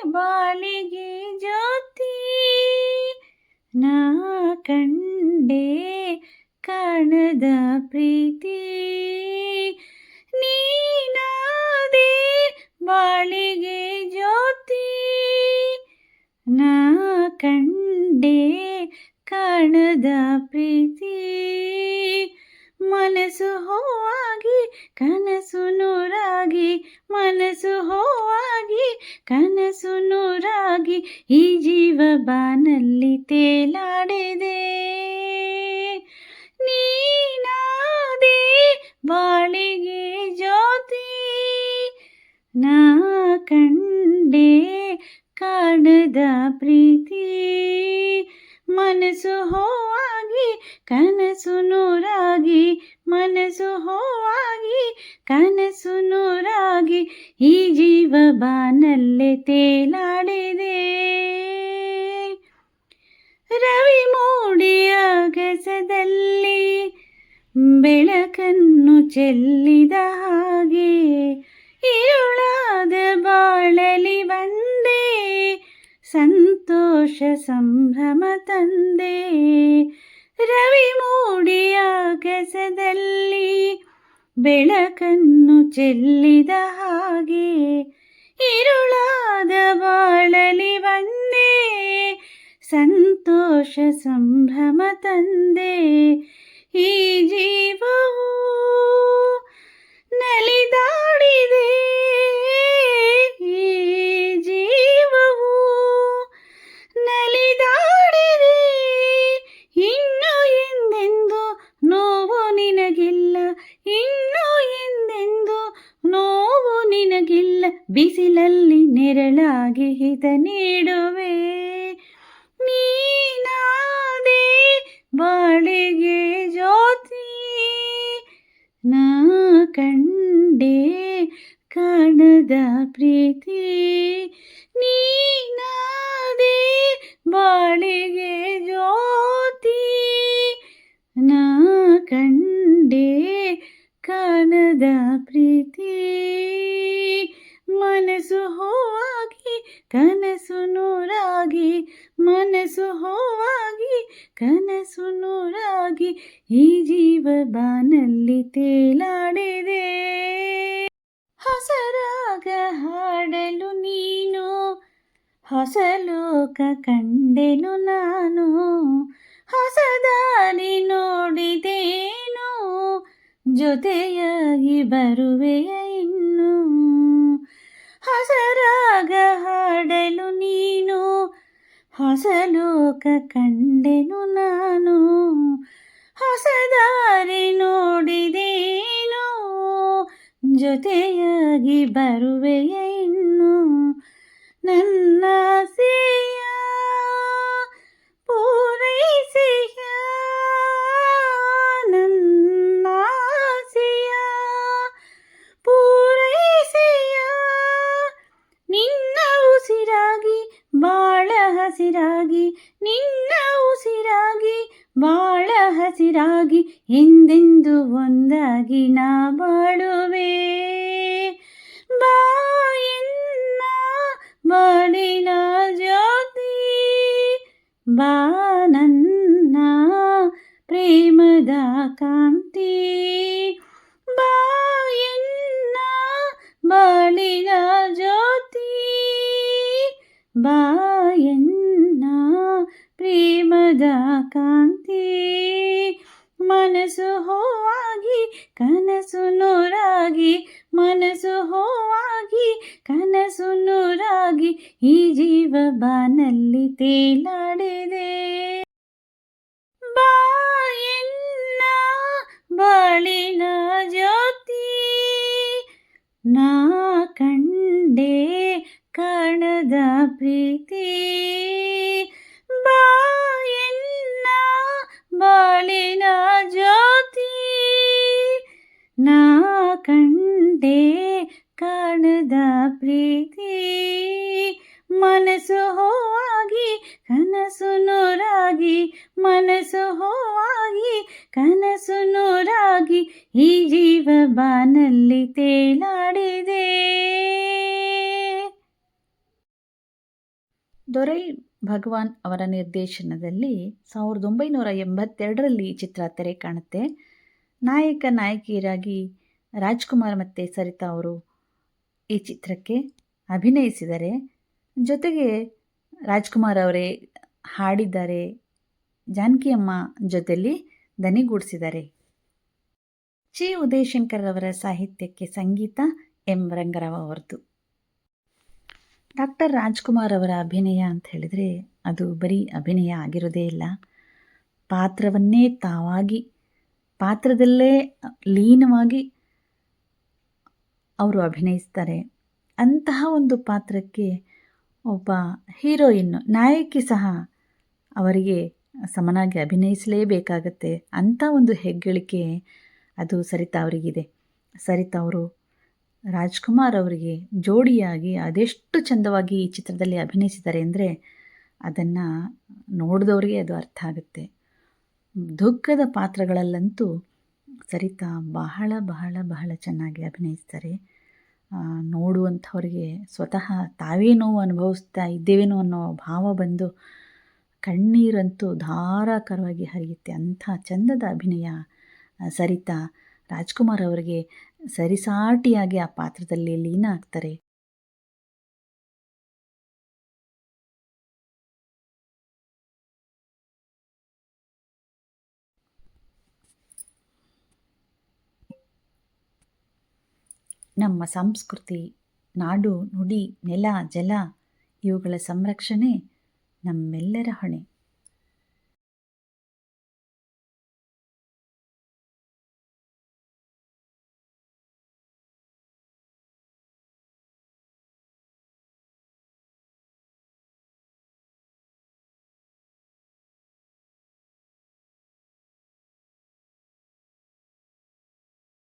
ಬಾಳಿಗೆ ಜ್ಯೋತಿ ನಾ ಕಂಡೆ ಕಾಣದ ಪ್ರೀತಿ ನೀನಾದೆ ಬಾಳಿಗೆ ಜ್ಯೋತಿ ನಾ ಕಂಡೆ ಕಾಣದ ಪ್ರೀತಿ ಮನಸ್ಸು ಹೂವಾಗಿ ಕನಸು ನೂರಾಗಿ ಮನಸ್ಸು ಹೂವಾಗಿ ಕನಸು ನೂರಾಗಿ ಈ ಜೀವ ಬಾನಲ್ಲಿ ತೇಲಾಡಿದೆ ನೀನಾದೆ ಬಾಳಿಗೆ ಜ್ಯೋತಿ ನಾ ಕಂಡೆ ಕಾಣದ ಪ್ರೀತಿ ಮನಸ್ಸು ಹೂವಾಗಿ ಕನಸು ನೂರಾಗಿ ಮನಸ್ಸು ಹೂವಾಗಿ ಕನಸು ನೂರಾಗಿ ಈ ಜೀವ ಬಾನಲ್ಲೇ ತೇಲಾಡಿದೆ ರವಿ ಮೂಡಿಯ ಅಗಸದಲ್ಲಿ ಬೆಳಕನ್ನು ಚೆಲ್ಲಿದ ಹಾಗೆ ഇരുಳಾದ ಬಾಳಲಿ ಬಂದೆ ಸಂತೋಷ ಸಂಭ್ರಮ ತಂದೆ ರವಿ ಮೂಡಿಯ ಅಗಸದಲ್ಲಿ ಬೆಳಕನ್ನು ಚೆಲ್ಲಿದ ಹಾಗೆ ഇരുಳಾದ ಬಾಳಲಿ ಬಂದೆ ಸಂತೋಷ ಸಂಭ್ರಮ ತಂದೆ ಈ ಜೀವವು ನಲಿದಾಡಿದೆ ಈ ಜೀವವು ನಲಿದಾಡಿದೆ ಇನ್ನು ಎಂದೆಂದು ನೋವು ನಿನಗಿಲ್ಲ ಇನ್ನು ಎಂದೆಂದು ನೋವು ನಿನಗಿಲ್ಲ ಬಿಸಿಲಲ್ಲಿ ನೆರಳಾಗಿ ಹಿತ ನೀಡುವೆ ನೀನಾದೆ ಬಾಳಿಗೆ ಜ್ಯೋತಿ ನಾ ಕಂಡೆ ಕಾಣದ ಪ್ರೀತಿ ನೀನಾದೆ ಬಾಳಿಗೆ ಜ್ಯೋತಿ ನಾ ಕಂಡೆ ಕಾಣದ ಪ್ರೀತಿ ಮನಸ್ಸು ಹೂವಾಗಿ ಕನಸು ನೂರಾಗಿ ಮನಸ್ಸು ಹೂವಾಗಿ ಕನಸು ನೂರಾಗಿ ಈ ಜೀವ ಬಾನಲ್ಲಿ ತೇಲಾಡಿದೆ ಹೊಸರಾಗ ಹಾಡಲು ನೀನು ಹೊಸ ಲೋಕ ಕಂಡೆನು ನಾನು ಹೊಸ ದಾರಿ ನೋಡಿದೇನು ಜೊತೆಯಾಗಿ ಬರುವೆಯ ಇನ್ನು ಹೊಸರಾಗ ಹಾಡಲು ನೀನು ಹೊಸ ಲೋಕ ಕಂಡೆನು ನಾನು ಹೊಸ ದಾರಿ ನೋಡಿದೇನು ಜೊತೆಯಾಗಿ ಬರುವೆಯ ಇನ್ನು ನನ್ನ ಆಸೆಯ ಪೂರೈಸಿಯ ನನ್ನ ಆಸೆಯ ಪೂರೈಸಿಯ ನಿನ್ನ ಉಸಿರಾಗಿ ಬಾಳ ಹಸಿರಾಗಿ ನಿನ್ನ ಉಸಿರಾಗಿ ಬಾಳ ಹಸಿರಾಗಿ ಎಂದೆಂದು ಒಂದಾಗಿ ನಾ ಬಾಳುವೆ ಬಾಯನ್ನ ಬಾಳಿನ ಜ್ಯೋತಿ ಬಾ ನನ್ನ ಪ್ರೇಮದ ಕಾಂತಿ ಬಾಯನ್ನ ಬಾಳಿನ ಜ್ಯೋತಿ ಬಾಯನ್ನ ಪ್ರೇಮದ ಕಾಂತಿ ಮನಸ್ಸು ಹೂವಾಗಿ ಕನಸು ನೂರಾಗಿ ಮನಸ್ಸು ಹೂವಾಗಿ ಕನಸು ನೂರಾಗಿ ಈ ಜೀವ ಬಾನಲ್ಲಿ ತೇಲಾಡಿದೆ ಬಾಯನ್ನ ಬಾಳಿನ ಜ್ಯೋತಿ ನಾ ಕಂಡೆ ಕಾಣದ ಪ್ರೀತಿ ಬಾಯನ್ನ ಬಾಳಿನ ಜ್ಯೋತಿ ನಾ ಕಂಡೆ ಕಾಣದ ಪ್ರೀತಿ ಮನಸ್ಸು ಹೂವಾಗಿ ಕನಸು ನೂರಾಗಿ ಮನಸ್ಸು ಹೂವಾಗಿ ಕನಸು ನೂರಾಗಿ ಈ ಜೀವ ಬಾನಲ್ಲಿ ತೇಲಾಡಿದೆ ದೊರೈ ಭಗವಾನ್ ಅವರ ನಿರ್ದೇಶನದಲ್ಲಿ 1982ರಲ್ಲಿ ಈ ಚಿತ್ರ ತೆರೆ ಕಾಣುತ್ತೆ. ನಾಯಕ ನಾಯಕಿಯರಾಗಿ ರಾಜ್ಕುಮಾರ್ ಮತ್ತು ಸರಿತಾ ಅವರು ಈ ಚಿತ್ರಕ್ಕೆ ಅಭಿನಯಿಸಿದ್ದಾರೆ. ಜೊತೆಗೆ ರಾಜ್ಕುಮಾರ್ ಅವರೇ ಹಾಡಿದ್ದಾರೆ, ಜಾನಕಿ ಅಮ್ಮ ಜೊತೆಯಲ್ಲಿ ದನಿಗೂಡಿಸಿದ್ದಾರೆ. ಚಿ ಉದಯಶಂಕರ್ ಅವರ ಸಾಹಿತ್ಯಕ್ಕೆ ಸಂಗೀತ ಎಂ ರಂಗರಾವ್ ಅವರದು. ಡಾಕ್ಟರ್ ರಾಜ್ಕುಮಾರ್ ಅವರ ಅಭಿನಯ ಅಂತ ಹೇಳಿದರೆ ಅದು ಬರೀ ಅಭಿನಯ ಆಗಿರೋದೇ ಇಲ್ಲ, ಪಾತ್ರವನ್ನೇ ತಾವಾಗಿ ಪಾತ್ರದಲ್ಲೇ ಲೀನವಾಗಿ ಅವರು ಅಭಿನಯಿಸ್ತಾರೆ. ಅಂತಹ ಒಂದು ಪಾತ್ರಕ್ಕೆ ಒಬ್ಬ ಹೀರೋಯಿನ್ನು, ನಾಯಕಿ ಸಹ ಅವರಿಗೆ ಸಮನಾಗಿ ಅಭಿನಯಿಸಲೇಬೇಕಾಗತ್ತೆ. ಅಂಥ ಒಂದು ಹೆಗ್ಗಳಿಕೆ ಅದು ಸರಿತಾ ಅವರಿಗಿದೆ. ಸರಿತಾ ಅವರು ರಾಜ್ಕುಮಾರ್ ಅವರಿಗೆ ಜೋಡಿಯಾಗಿ ಅದೆಷ್ಟು ಚಂದವಾಗಿ ಈ ಚಿತ್ರದಲ್ಲಿ ಅಭಿನಯಿಸಿದ್ದಾರೆ ಅಂದರೆ ಅದನ್ನು ನೋಡಿದವರಿಗೆ ಅದು ಅರ್ಥ ಆಗುತ್ತೆ. ದುಃಖದ ಪಾತ್ರಗಳಲ್ಲಂತೂ ಸರಿತಾ ಬಹಳ ಬಹಳ ಬಹಳ ಚೆನ್ನಾಗಿ ಅಭಿನಯಿಸ್ತಾರೆ. ನೋಡುವಂಥವ್ರಿಗೆ ಸ್ವತಃ ತಾವೇ ನೋವು ಅನುಭವಿಸ್ತಾ ಇದ್ದೇವೇನೋ ಅನ್ನೋ ಭಾವ ಬಂದು ಕಣ್ಣೀರಂತೂ ಧಾರಾಕಾರವಾಗಿ ಹರಿಯುತ್ತೆ. ಅಂಥ ಚಂದದ ಅಭಿನಯ ಸರಿತಾ ರಾಜ್ಕುಮಾರ್ ಅವರಿಗೆ ಸರಿಸಾಟಿಯಾಗಿ ಆ ಪಾತ್ರದಲ್ಲಿ ಲೀನ ಆಗ್ತಾರೆ. ನಮ್ಮ ಸಂಸ್ಕೃತಿ, ನಾಡು ನುಡಿ, ನೆಲ ಜಲ ಇವುಗಳ ಸಂರಕ್ಷಣೆ ನಮ್ಮೆಲ್ಲರ ಹೊಣೆ.